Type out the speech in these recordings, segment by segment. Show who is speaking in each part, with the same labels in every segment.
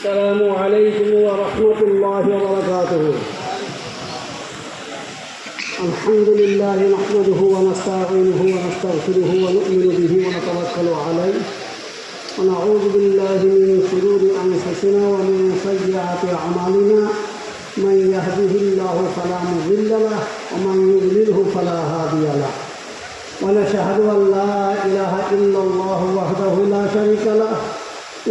Speaker 1: السلام عليكم ورحمة الله وبركاته. الحمد لله نحمده ونستعينه ونستغفره ونؤمن به ونتوكل عليه ونعوذ بالله من شرور أنفسنا ومن سيئات أعمالنا. من يهده الله فلا مضل له ومن يضلله فلا هادي له. ونشهد أن لا إله إلا الله وحده لا شريك له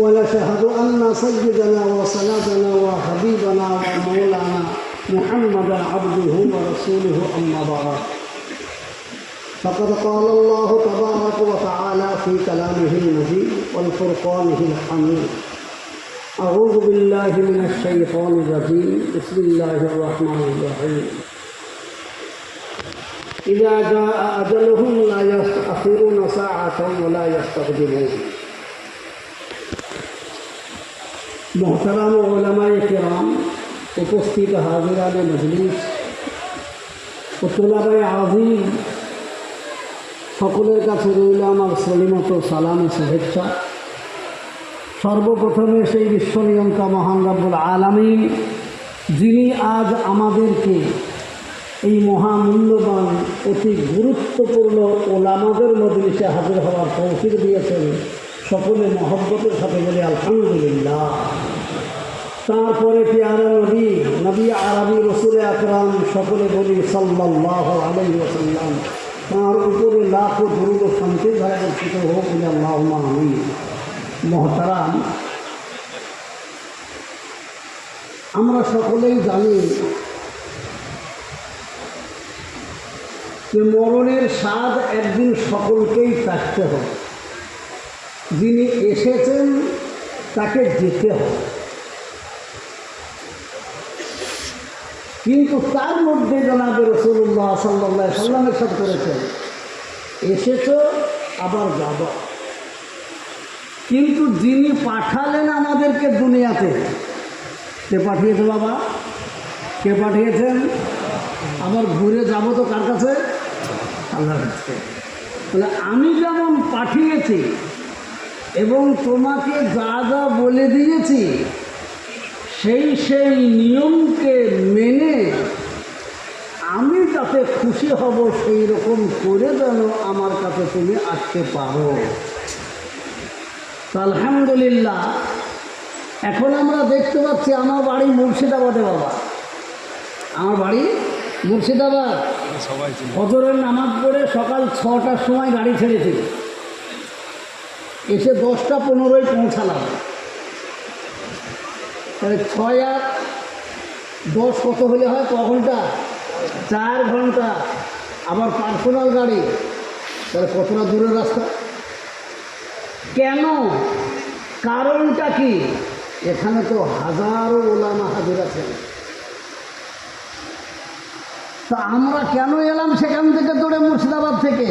Speaker 1: ونشهد أن سيدنا وسندنا وحبيبنا ومولانا محمدا عبده ورسوله أما بعد. فقد قال الله تبارك وتعالى في كلامه المجيد والفرقانه الحميد: أعوذ بالله من الشيطان الرجيم. بسم الله الرحمن الرحيم. إذا جاء أجلهم لا يستأخرون ساعة ولا يستقدمون. मोहतरम उलमाए किराम, उपस्थित हाजिरान मजलिस ও তোলাবায়ে আযীম, সকলের কাছে রইল আমার সলিমত সালাম ও শুভেচ্ছা। সর্বপ্রথমে সেই বিশ্বনিয়ন্তা মহান রব্বুল আলামিন, যিনি আজ আমাদেরকে এই মহামূল্যবান অতি গুরুত্বপূর্ণ ওলামাদের মজলিসে হাজির হওয়ার তৌফিক দিয়েছেন, সকলে মহব্বতের সাথে বলি আলহামদুলিল্লাহ। তারপরে পিয়ারা নবী, নবী আরবি রসুল আকরাম, সকলে বলি সাল্লাল্লাহু আলাইহি ওয়াসাল্লাম। তার উপরে লাখো দরুদ ও শান্তি ধারা বর্ষিত হোক, আল্লাহুম্মা আমিন। মহতারাম, আমরা সকলেই জানি যে মরণের স্বাদ একদিন সকলকেই চাখতে হবে। যিনি এসেছেন তাকে যেতে হবে, কিন্তু তার মধ্যে জনাবে রাসূলুল্লাহ সাল্লাল্লাহু আলাইহি ওয়াসাল্লাম ইরশাদ করেছেন, এসেছ আবার যাব। কিন্তু যিনি পাঠালেন আমাদেরকে দুনিয়াতে, কে পাঠিয়েছে বাবা? কে পাঠিয়েছেন? আবার ঘুরে যাব তো কার কাছে? আল্লাহর কাছে। তাহলে আমি যেমন পাঠিয়েছি এবং তোমাকে যা যা বলে দিয়েছি সেই নিয়মকে মেনে আমি যাতে খুশি হব সেই রকম করে যেন আমার কাছে তুমি আসতে পারো। আলহামদুলিল্লাহ, এখন আমরা দেখতে পাচ্ছি আমার বাড়ি মুর্শিদাবাদে বাবা, আমার বাড়ি মুর্শিদাবাদ। ফজরের নামাজ পড়ে সকাল 6টার সময় গাড়ি ছেড়েছি, এসে 10টা 15 পৌঁছালাম। তাহলে 6 আর 10 কত হলে হয়? ক ঘন্টা? 4 ঘন্টা। আবার পার্সোনাল গাড়ি, তাহলে কতটা দূরের রাস্তা। কেন? কারণটা কি? এখানে তো হাজারো ওলামা হাজির আছেন। তা আমরা কেন এলাম সেখান থেকে দৌড়ে মুর্শিদাবাদ থেকে?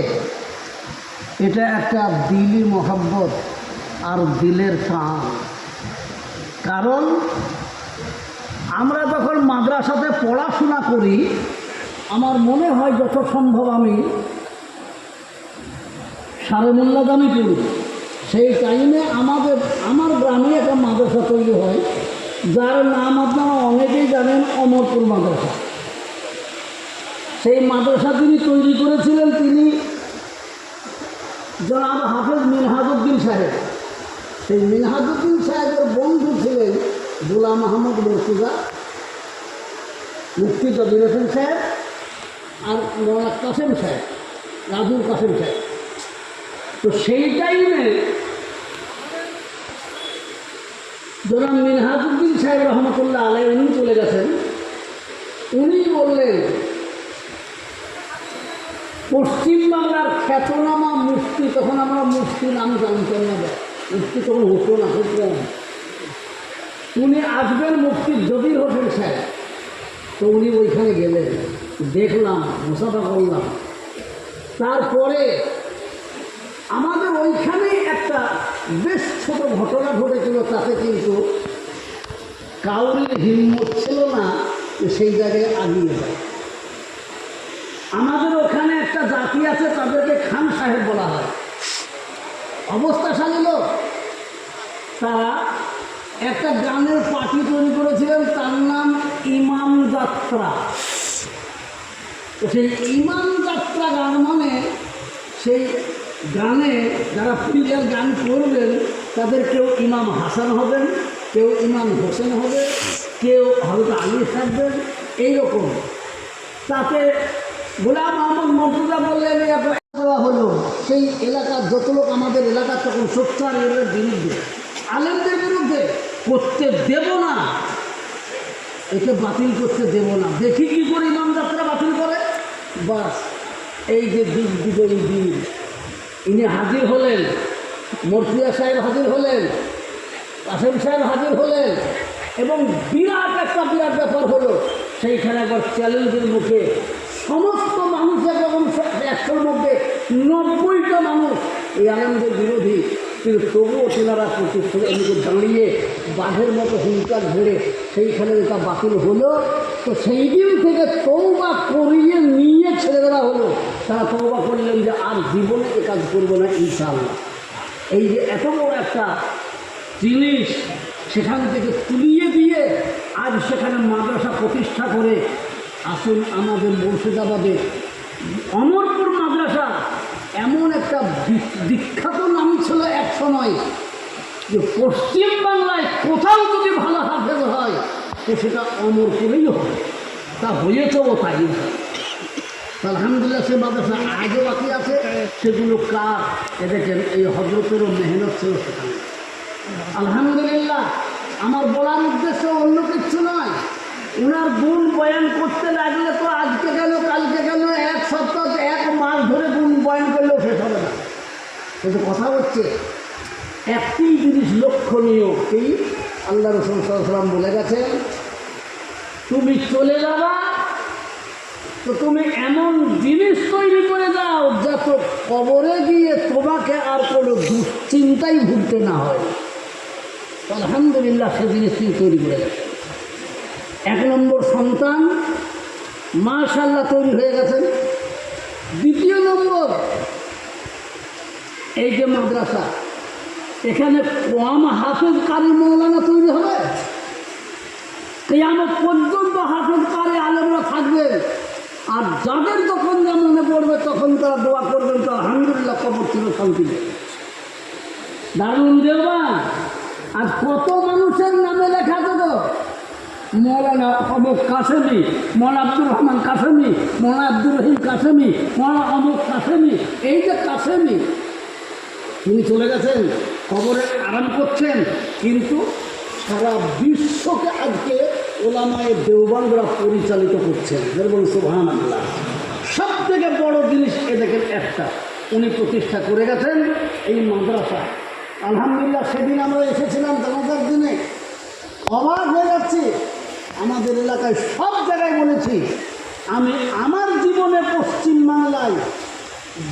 Speaker 1: এটা একটা দিলি মহব্বত আর দিলের টান। কারণ আমরা যখন মাদ্রাসাতে পড়াশোনা করি, আমার মনে হয় যত সম্ভব আমি সারে মোল্লাদামি পড়ি। সেই টাইমে আমার গ্রামে একটা মাদ্রাসা তৈরি হয়, যার নাম আপনারা অনেকেই জানেন, অমরপুর মাদ্রাসা। সেই মাদ্রাসা তিনি তৈরি করেছিলেন, তিনি জনাব হাফেজ মিনহাজউদ্দিন সাহেব। সেই মিনহাজউদ্দিন সাহেবের বন্ধু ছিলেন গোলাম আহমদ মুর্তজা, মুফতি জবির হোসেন সাহেব আর মৌলানা কাসেম সাহেব, রাজুল কাসেম সাহেব। তো সেই টাইমে জনাব মিনহাজউদ্দিন সাহেব রহমতুল্লাহ আলাইহি উনি চলে গেছেন। উনি বললেন, পশ্চিমবাংলার খ্যাতনামা মুফতি, তখন আমরা মুফতি নাম জানতাম না, মুফতি তখন হতো না, হতো না। উনি আসবেন, মুফতি জবির হোসেন সাহেব। তো উনি ওইখানে গেলেন, দেখলাম, মুসাফা করলাম। তারপরে আমাদের ওইখানেই একটা বেশ ছোট ঘটনা ঘটেছিল, তাতে কিন্তু কাউরির হিম্মত ছিল না সেই জায়গায় আগিয়ে যায়। আমাদের ওখানে একটা জাতি আছে, তাদেরকে খান সাহেব বলা হয়। অবস্থাশালী লোক, তারা একটা গানের পার্টি তৈরি করেছিলেন, তার নাম ইমাম যাত্রা। তো সেই ইমাম যাত্রা গান মানে সেই গানে যারা পীরের গান করবেন তাদের কেউ ইমাম হাসান হবেন, কেউ ইমাম হোসেন হবে, কেউ হয়তো আলী থাকবেন, এইরকম। তাতে গোলাম মোহাম্মদ মর্তুজা বললেন দেওয়া হলো। সেই এলাকার যত লোক, আমাদের এলাকার তখন সোচ্চার এর বিরুদ্ধে, আলেমদের বিরুদ্ধে, করতে দেব না, একে বাতিল করতে দেব না। দেখি কি করে ইমাম যাত্রা বাতিল করে। বাস এই যে দিক বিজয়ী দিন, ইনি হাজির হলেন, মর্তুজা সাহেব হাজির হলেন, কাসেম সাহেব হাজির হলেন, এবং বিরাট ব্যাপার হলো। সেইখানে একবার চ্যালেঞ্জের মুখে সমস্ত মানুষের যখন 100-র মধ্যে 90টা মানুষ এই আলেমদের বিরোধী, কিন্তু তবুও তেনারা এদিকে দাঁড়িয়ে বাঘের মতো হুঙ্কার ধরে সেইখানে এটা বাতিল হলো। তো সেই দিন থেকে তৌবা করিয়ে নিয়ে ছেড়ে দেওয়া হলো। তারা তৌবা করলেন যে আর জীবনে এ কাজ করবো না ইনশাআল্লাহ। এই যে এত বড় একটা জিনিস সেখান থেকে তুলিয়ে দিয়ে আজ সেখানে মাদ্রাসা প্রতিষ্ঠা করে। আসুন আমাদের মুর্শিদাবাদে অমরপুর মাদ্রাসা এমন একটা বিখ্যাত নাম ছিল এক সময়, যে পশ্চিম বাংলায় কোথাও যদি ভালো হাফেজ হয় তো সেটা অমরপুরেই হয়। তা হয়েছেও তাই। আলহামদুলিল্লাহ সে মাদ্রাসা আজও বাকি আছে। সেগুলো কার? দেখেন এই হজরতেরও মেহনত ছিল সেখানে। আলহামদুলিল্লাহ। আমার বলার উদ্দেশ্য অন্য কিছু নয়, ওনার গুণ বয়ান করতে লাগলে তো আজকে গেল কালকে গেল, এক সপ্তাহ 1 মাস ধরে গুণ বয়ান করলেও শেষ হবে না। কিন্তু কথা হচ্ছে একটি জিনিস লক্ষণীয়, এই আল্লাহ রাসূল সাল্লাল্লাহু আলাইহি ওয়াসাল্লাম বলে গেছেন, তুমি চলে যাবা তো তুমি এমন জিনিস তৈরি করে দাও যাতে কবরে গিয়ে তোমাকে আর কোনো দুশ্চিন্তাই ভুগতে না হয়। আলহামদুলিল্লাহ সে জিনিস তিনি তৈরি করে গেছেন। 1 নম্বর সন্তান মাশাআল্লাহ তৈরি হয়ে গেছেন। 2 নম্বর এই যে মাদ্রাসা, এখানে কম হাফেজ কারি মৌলানা তৈরি হবে। কিয়ামত পর্যন্ত হাফেজ কারি আলেমরা থাকবে। আর যাদের যখন যা মনে পড়বে তখন তারা দোয়া করবেন, তো আলহামদুলিল্লাহ কবর ছিল শান্তি দেবে। দারুণ দেওয়ান আজ কত মানুষের নামে লেখা দেবো, মৌলানা অমুক কাসেমি, মৌলানা আব্দুর রহমান কাসেমি, মৌলানা আব্দুর রহিম কাসেমি, মৌলানা অমুক কাসেমি। এই যে কাসেমি তিনি চলে গেছেন, কবরে আরাম করছেন, কিন্তু সারা বিশ্বকে আজকে ওলামায়ে দেওবন্দরা পরিচালিত করছেন। যেমন সুবহানাল্লাহ। সব থেকে বড় জিনিস এ দেখেন একটা উনি প্রতিষ্ঠা করে গেছেন এই মাদ্রাসা। আলহামদুলিল্লাহ সেদিন আমরা এসেছিলাম জানাজার দিনে, অবাক হয়ে যাচ্ছি। আমাদের এলাকায় সব জায়গায় বলেছি, আমি আমার জীবনে পশ্চিমবাংলায়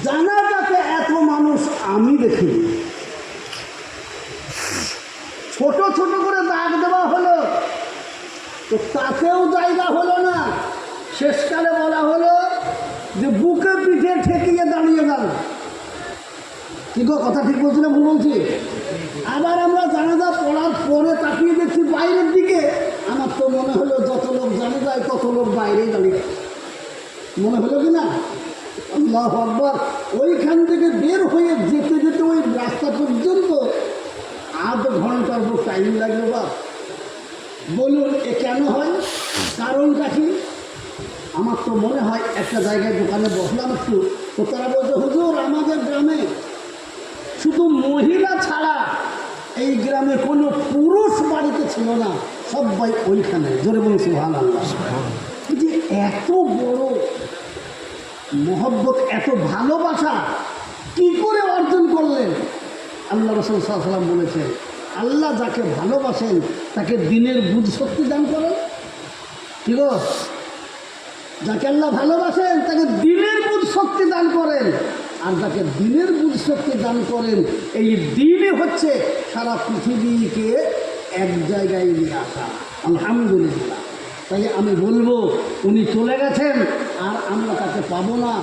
Speaker 1: জানাজাতে এত মানুষ আমি দেখিনি। ছোট ছোট করে দাগ দেওয়া হলো, তো তাতেও জায়গা হলো না। শেষকালে বলা হলো যে বুকে পিঠে ঠেকিয়ে দাঁড়িয়ে গেল। কি গো, কথা ঠিক বলছি না ভুল বলছি? আবার আমরা জানাজা পড়ার পরে তাকিয়ে দেখছি বাইরের দিকে। আমার তো মনে হলো যত লোক জানে যায় তত লোক বাইরেই দাঁড়িয়ে মনে হলো কি না? আল্লাহু আকবার। ওইখান থেকে বের হয়ে যেতে যেতে ওই রাস্তা পর্যন্ত আধ ঘন্টার উপর টাইম লাগলো। বা বলুন এ কেন হয়? কারণটা কি? আমার তো মনে হয় একটা জায়গায় দোকানে বসলাম একটু, তো তারা বলছে হুজুর আমাদের গ্রামে শুধু মহিলা ছাড়া এই গ্রামে কোনো পুরুষ বাড়িতে ছিল না, সবাই ওইখানে। জোরে বলুন সুবহানাল্লাহ। যে এত বড় মহব্বত, এত ভালোবাসা কি করে অর্জন করলেন? আল্লাহ রাসূল সাল্লাল্লাহু আলাইহি ওয়াসাল্লাম বলেছেন, আল্লাহ যাকে ভালোবাসেন তাকে দিনের বুঝ শক্তি দান করেন। কি গো, যাকে আল্লাহ ভালোবাসেন তাকে দিনের বুঝ শক্তি দান করেন। আর যাকে দিনের বুঝ শক্তি দান করেন, এই দিনই হচ্ছে সারা পৃথিবীকে এক জায়গায় নিয়ে আসা। আলহামদুলিল্লাহ। তাই আমি বলবো উনি চলে গেছেন আর আমরা তাকে পাবো না।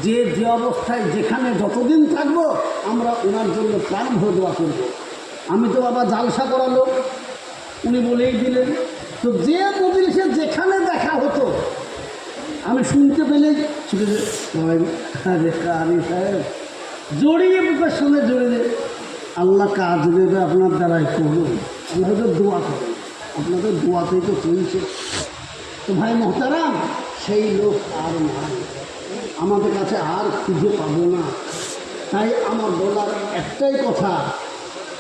Speaker 1: যে যে অবস্থায় যেখানে যতদিন থাকবো আমরা ওনার জন্য প্রাণ ভরে দোয়া করবো। আমি তো বাবা জালসা করালো, উনি বলেই দিলেন। তো যে মজলিসে যেখানে দেখা হতো আমি শুনতে পেলে ছুটে কারি সাহেব জড়িয়ে বুকে শুনে জড়িয়ে, আল্লাহ কাজ দেবে আপনার দ্বারাই করুন, আপনাদের দোয়া করুন, আপনাদের দোয়াতেই তো চলছে। তো ভাই মোহতারাম, সেই লোক আর নাই, আমাদের কাছে আর খুঁজে পাবো না। তাই আমার বলার একটাই কথা,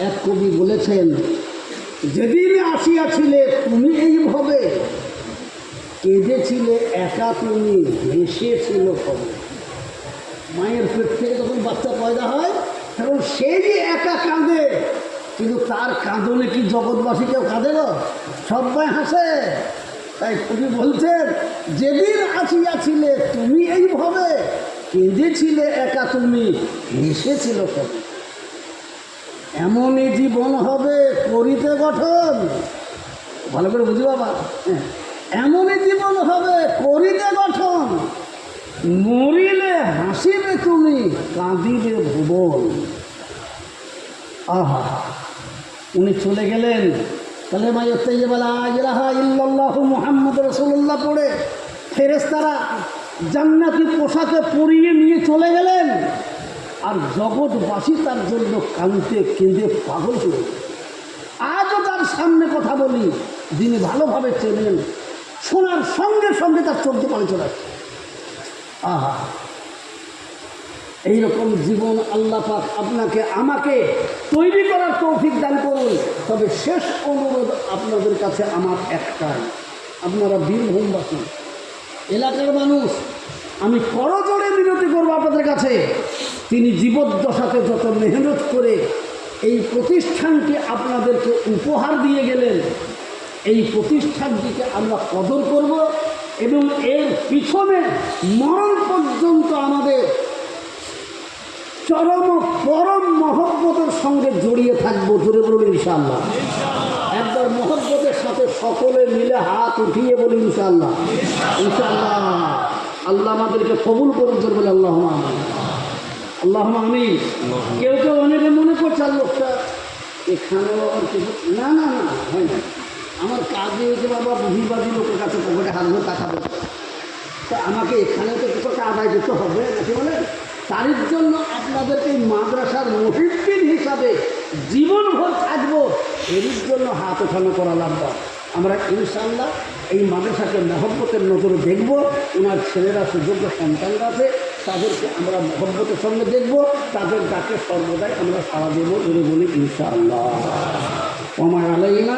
Speaker 1: এক কবি বলেছেন, যেদিন আসিয়াছিলে তুমি এইভাবে, কেঁদেছিলে একা তুমি, হেসেছিল কবে। মায়ের পেট থেকে যখন বাচ্চা পয়দা হয় তখন সে যে একা কাঁদে, কিন্তু তার কাঁদনে কি জগৎবাসী কেউ কাঁদে না? সবাই হাসে। তাই কবি বলছেন, যেদিন আসিয়াছিলে তুমি এইভাবে, কেঁদেছিলে একা তুমি, হেসেছিল কবে। এমনই জীবন হবে করিতে গঠন, ভালো করে বুঝি বাবা, হ্যাঁ, এমনই জীবন হবে করিতে গঠন, মরিলে হাসিবে তুমি, কাঁদিবে ভুবন। আহা, উনি চলে গেলেন, তাহলে লা ইলাহা ইল্লাল্লাহু মুহাম্মাদুর রাসূলুল্লাহ পড়ে ফেরেশতারা জান্নাতি পোশাকে পরিয়ে নিয়ে চলে গেলেন। আর জগৎবাসী তার জন্য কাঁদতে কেঁদে পাগল হয়ে। আজও তার সামনে কথা বলি, যিনি ভালোভাবে চেনেন, শোনার সঙ্গে সঙ্গে তার চোখে পানি চলে আসছে। আহা, এইরকম জীবন আল্লাহ পাক আপনাকে আমাকে তৈরি করার তৌফিক দান করুন। তবে শেষ অনুরোধ আপনাদের কাছে আমার একটাই, আপনারা বীরভূমবাসী এলাকার মানুষ, আমি করজোড়ে বিনতি করবো আপনাদের কাছে, তিনি জীবদ্দশাতে যত মেহনত করে এই প্রতিষ্ঠানকে আপনাদেরকে উপহার দিয়ে গেলেন, এই প্রতিষ্ঠানটিকে আমরা কদর করব এবং এর পিছনে মরণ পর্যন্ত আমাদের চরম পরম মহব্বতের সঙ্গে জড়িয়ে থাকবো। জোরে বলুন ইনশাআল্লাহ। একবার মহব্বতের সাথে সকলে মিলে হাত উঠিয়ে বলি ইনশাআল্লাহ। ইনশাআল্লাহ আল্লাহ আমাদেরকে কবুল করুন। জোরে বলে আল্লাহ আমিন, আল্লাহ আমিন। কেউ কেউ অনেকে মনে করছে আর লোকটা এখানেও আবার কিছু না না না হয় না, আমার কাজে হয়েছে বাবা বুঝিবাজি লোকের কাছে পকেটে হাত ধরে টাকা দেবে, তো আমাকে এখানে তো কিছু টাকা আদায় করতে হবে নাকি বলে, তার জন্য আপনাদেরকে এই মাদ্রাসার মুহিদ্দিন হিসাবে জীবনভর থাকবো, এর জন্য হাত ওঠানো করা লাগবে। আমরা ইনশাআল্লাহ এই মাদ্রাসাকে মহব্বতের নজরে দেখব। ওনার ছেলেরা সুযোগ্য সন্তানরা আছে, তাদেরকে আমরা মহব্বতের সঙ্গে দেখব, তাদের ডাকে সর্বদাই আমরা সাড়া দেবো। বলে বলি ইনশাআল্লাহ। ওমা আলাইনা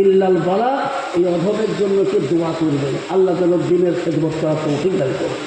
Speaker 1: ইল্লাল বালাগ। এই অধমের জন্য কে দোয়া করবেন, আল্লাহ যেন দিনের খেদমত করার তৌফিক দান করবেন।